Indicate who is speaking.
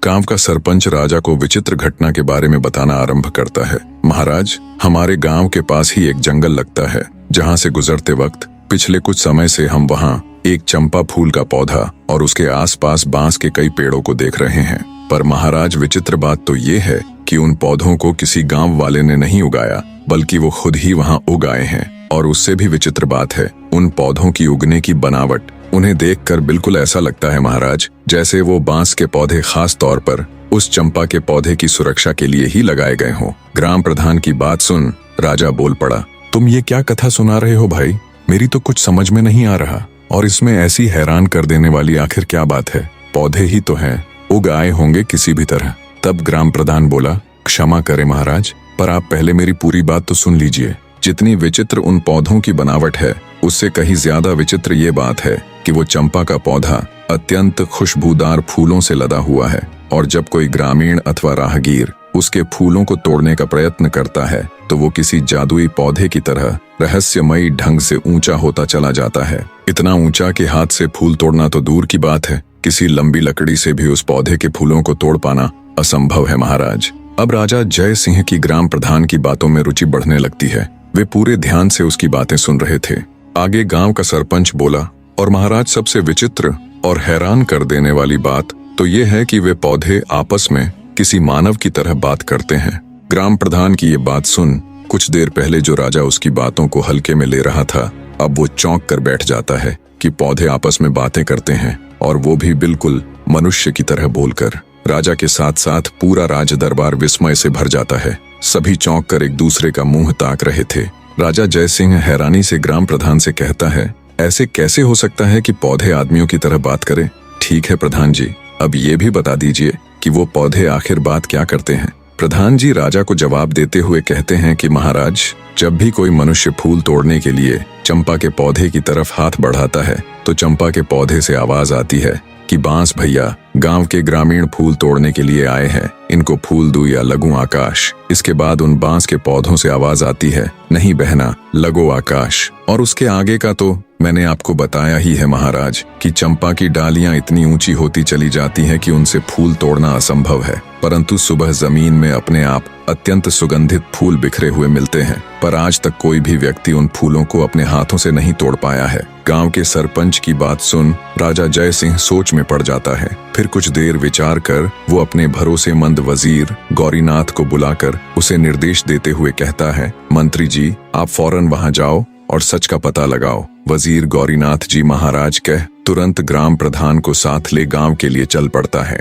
Speaker 1: गांव का सरपंच राजा को विचित्र घटना के बारे में बताना आरंभ करता है। महाराज, हमारे गांव के पास ही एक जंगल लगता है, जहां से गुजरते वक्त पिछले कुछ समय से हम वहां एक चंपा फूल का पौधा और उसके आसपास बांस के कई पेड़ों को देख रहे हैं। पर महाराज, विचित्र बात तो ये है कि उन पौधों को किसी गांव वाले ने नहीं उगाया, बल्कि वो खुद ही वहां उगाए हैं। और उससे भी विचित्र बात है, उन पौधों की उगने की बनावट, उन्हें देखकर बिल्कुल ऐसा लगता है महाराज, जैसे वो बांस के पौधे खास तौर पर उस चंपा के पौधे की सुरक्षा के लिए ही लगाए गए हों। ग्राम प्रधान की बात सुन राजा बोल पड़ा, तुम ये क्या कथा सुना रहे हो भाई? मेरी तो कुछ समझ में नहीं आ रहा। और इसमें ऐसी हैरान कर देने वाली आखिर क्या बात है? पौधे ही तो हैं, उग आए होंगे किसी भी तरह। तब ग्राम प्रधान बोला, क्षमा करें महाराज, पर आप पहले मेरी पूरी बात तो सुन लीजिए। जितनी विचित्र उन पौधों की बनावट है, उससे कहीं ज्यादा विचित्र ये बात है कि वो चंपा का पौधा अत्यंत खुशबूदार फूलों से लदा हुआ है। और जब कोई ग्रामीण अथवा राहगीर उसके फूलों को तोड़ने का प्रयत्न करता है, तो वो किसी जादुई पौधे की तरह रहस्यमयी ढंग से ऊंचा होता चला जाता है। इतना ऊंचा कि हाथ से फूल तोड़ना तो दूर की बात है, किसी लंबी लकड़ी से भी उस पौधे के फूलों को तोड़ पाना असंभव है महाराज। अब राजा जय सिंह की ग्राम प्रधान की बातों में रुचि बढ़ने लगती है। वे पूरे ध्यान से उसकी बातें सुन रहे थे। आगे गांव का सरपंच बोला, और महाराज, सबसे विचित्र और हैरान कर देने वाली बात तो ये है कि वे पौधे आपस में किसी मानव की तरह बात करते हैं। ग्राम प्रधान की ये बात सुन कुछ देर पहले जो राजा उसकी बातों को हल्के में ले रहा था, अब वो चौंक कर बैठ जाता है कि पौधे आपस में बातें करते हैं, और वो भी बिल्कुल मनुष्य की तरह बोलकर। राजा के साथ साथ पूरा राज दरबार विस्मय से भर जाता है। सभी चौंक कर एक दूसरे का मुंह ताक रहे थे। राजा जय सिंह हैरानी से ग्राम प्रधान से कहता है, ऐसे कैसे हो सकता है कि पौधे आदमियों की तरह बात करें? ठीक है प्रधान जी, अब ये भी बता दीजिए कि वो पौधे आखिर बात क्या करते हैं? प्रधान जी राजा को जवाब देते हुए कहते हैं कि महाराज, जब भी कोई मनुष्य फूल तोड़ने के लिए चंपा के पौधे की तरफ हाथ बढ़ाता है, तो चंपा के पौधे से आवाज आती है कि बांस भैया, गांव के ग्रामीण फूल तोड़ने के लिए आए हैं, इनको फूल दूं या लगूं आकाश। इसके बाद उन बांस के पौधों से आवाज आती है, नहीं बहना, लगो आकाश। और उसके आगे का तो मैंने आपको बताया ही है महाराज, कि चंपा की डालियां इतनी ऊंची होती चली जाती हैं कि उनसे फूल तोड़ना असंभव है। परंतु सुबह जमीन में अपने आप अत्यंत सुगंधित फूल बिखरे हुए मिलते हैं, पर आज तक कोई भी व्यक्ति उन फूलों को अपने हाथों से नहीं तोड़ पाया है। गांव के सरपंच की बात सुन राजा जय सिंह सोच में पड़ जाता है। फिर कुछ देर विचार कर वो अपने भरोसेमंद वजीर गौरीनाथ को बुलाकर उसे निर्देश देते हुए कहता है, मंत्री जी, आप फौरन वहां जाओ और सच का पता लगाओ। वजीर गौरीनाथ जी महाराज कह तुरंत ग्राम प्रधान को साथ ले गांव के लिए चल पड़ता है।